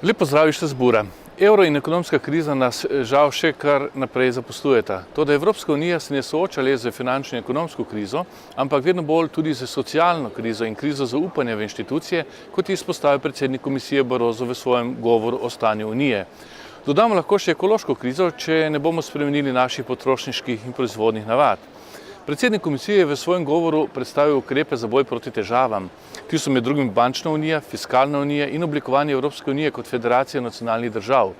Lep pozdrav iz Strasbourga. Evro in ekonomska kriza nas žal še kar naprej zaposlujeta. Toda Evropska unija se ne sooča le z finančno in ekonomsko krizo, ampak vedno bolj tudi z socialno krizo in krizo zaupanja v inštitucije, kot je izpostavil predsednik komisije Barroso v svojem govoru o stanju unije. Dodamo lahko še ekološko krizo, če ne bomo spremenili naših potrošniških in proizvodnih navad. Predsednik komisije je v svojem govoru predstavil ukrepe za boj proti težavam. Ti so med drugim bančna unija, fiskalna unija in oblikovanje Evropske unije kot federacije nacionalnih držav.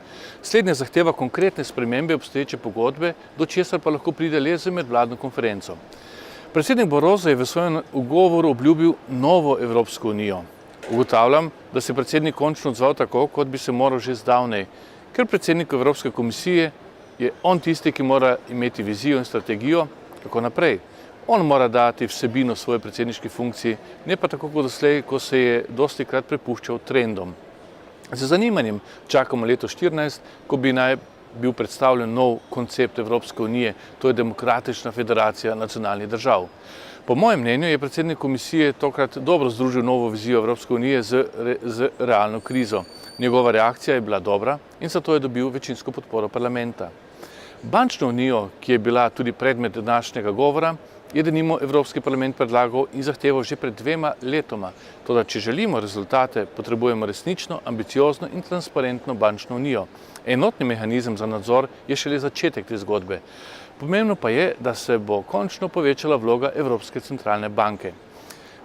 Slednje zahteva konkretne spremembe obstoječe pogodbe, do česar pa lahko pride le z medvladno konferenco. Predsednik Barroso je v svojem govoru obljubil novo Evropsko unijo. Ugotavljam, da se predsednik končno odzval tako, kot bi se moral že zdavnaj, ker predsednik Evropske komisije je on tisti, ki mora imeti vizijo in strategijo, kako naprej. On mora dati vsebino svoje predsedniški funkciji, ne pa tako kot doslej, ko se je dostikrat prepuščal trendom. Z zanimanjem čakamo leto 2014, ko bi naj bil predstavljen nov koncept Evropske unije, to je demokratična federacija nacionalnih držav. Po mojem mnenju je predsednik komisije tokrat dobro združil novo vizijo Evropske unije z realno krizo. Njegova reakcija je bila dobra in zato je dobil večinsko podporo parlamenta. Bančno unijo, ki je bila tudi predmet današnjega govora, je denimo Evropski parlament predlagal in zahteval že pred 2 letoma. Toda, če želimo rezultate, potrebujemo resnično, ambiciozno in transparentno bančno unijo. Enotni mehanizem za nadzor je šele začetek te zgodbe. Pomembno pa je, da se bo končno povečala vloga Evropske centralne banke.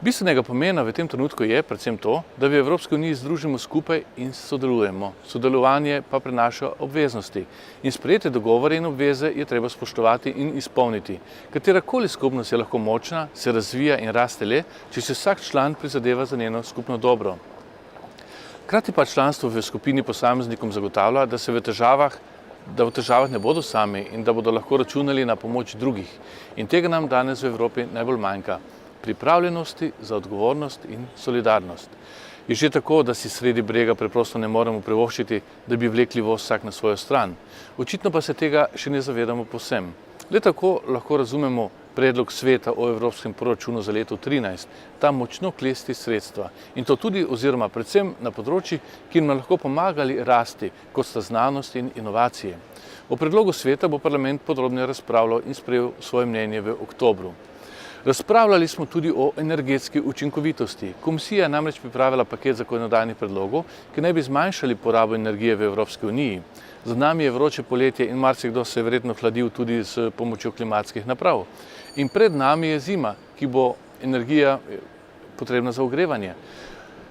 Bistvenega pomena v tem trenutku je predvsem to, da v Evropski uniji združimo skupaj in sodelujemo. Sodelovanje pa prenaša obveznosti. In sprejete dogovore in obveze je treba spoštovati in izpolniti. Katerakoli skupnost je lahko močna, se razvija in raste le, če se vsak član prizadeva za njeno skupno dobro. Hkrati pa članstvo v skupini posameznikom zagotavlja, da v težavah ne bodo sami in da bodo lahko računali na pomoč drugih. In tega nam danes v Evropi najbolj manjka. Pripravljenosti za odgovornost in solidarnost. Je že tako, da si sredi brega preprosto ne moremo privoščiti, da bi vlekli voz vsak na svojo stran. Očitno pa se tega še ne zavedamo povsem. Le tako lahko razumemo predlog sveta o evropskem proračunu za leto 2013. Ta močno klesti sredstva. In to tudi oziroma predvsem na področjih, ki nam lahko pomagali rasti, kot sta znanost in inovacije. O predlogu sveta bo parlament podrobneje razpravljal in sprejel svoje mnenje v oktobru. Razpravljali smo tudi o energetski učinkovitosti. Komisija je namreč pripravila paket zakonodajnih predlogov, ki naj bi zmanjšali porabo energije v Evropski uniji. Za nami je vroče poletje in marsikdo se je verjetno hladil tudi s pomočjo klimatskih naprav. In pred nami je zima, ki bo energija potrebna za ogrevanje.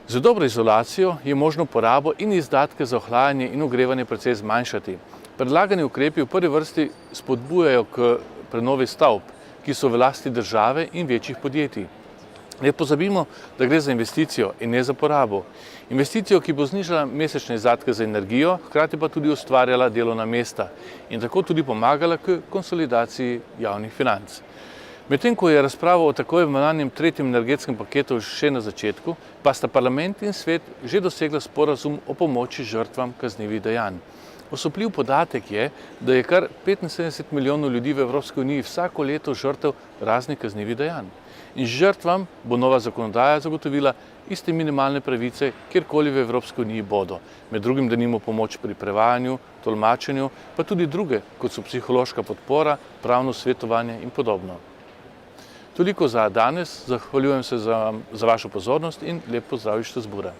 Z dobro izolacijo je možno porabo in izdatke za ohlajanje in ogrevanje precej zmanjšati. Predlagani ukrepi v prvi vrsti spodbujajo k prenovi stavb, ki so v lasti države in večjih podjetij. Ne pozabimo, da gre za investicijo in ne za porabo. Investicijo, ki bo znižala mesečne izdatke za energijo, hkrati pa tudi ustvarjala delovna mesta in tako tudi pomagala k konsolidaciji javnih financ. Medtem ko je razprava o tako imenovanem tretjem energetskem paketu še na začetku, pa sta parlament in svet že dosegla sporazum o pomoči žrtvam kaznivih dejanj. Osupljiv podatek je, da je kar 75 milijonov ljudi v Evropski uniji vsako leto žrtev raznih kaznivih dejanj. In žrtvam bo nova zakonodaja zagotovila iste minimalne pravice, kjerkoli v Evropski uniji bodo. Med drugim denimo pomoč pri prevajanju, tolmačenju, pa tudi druge, kot so psihološka podpora, pravno svetovanje in podobno. Toliko za danes, zahvaljujem se za vašo pozornost in lep pozdrav iz Strasbourga.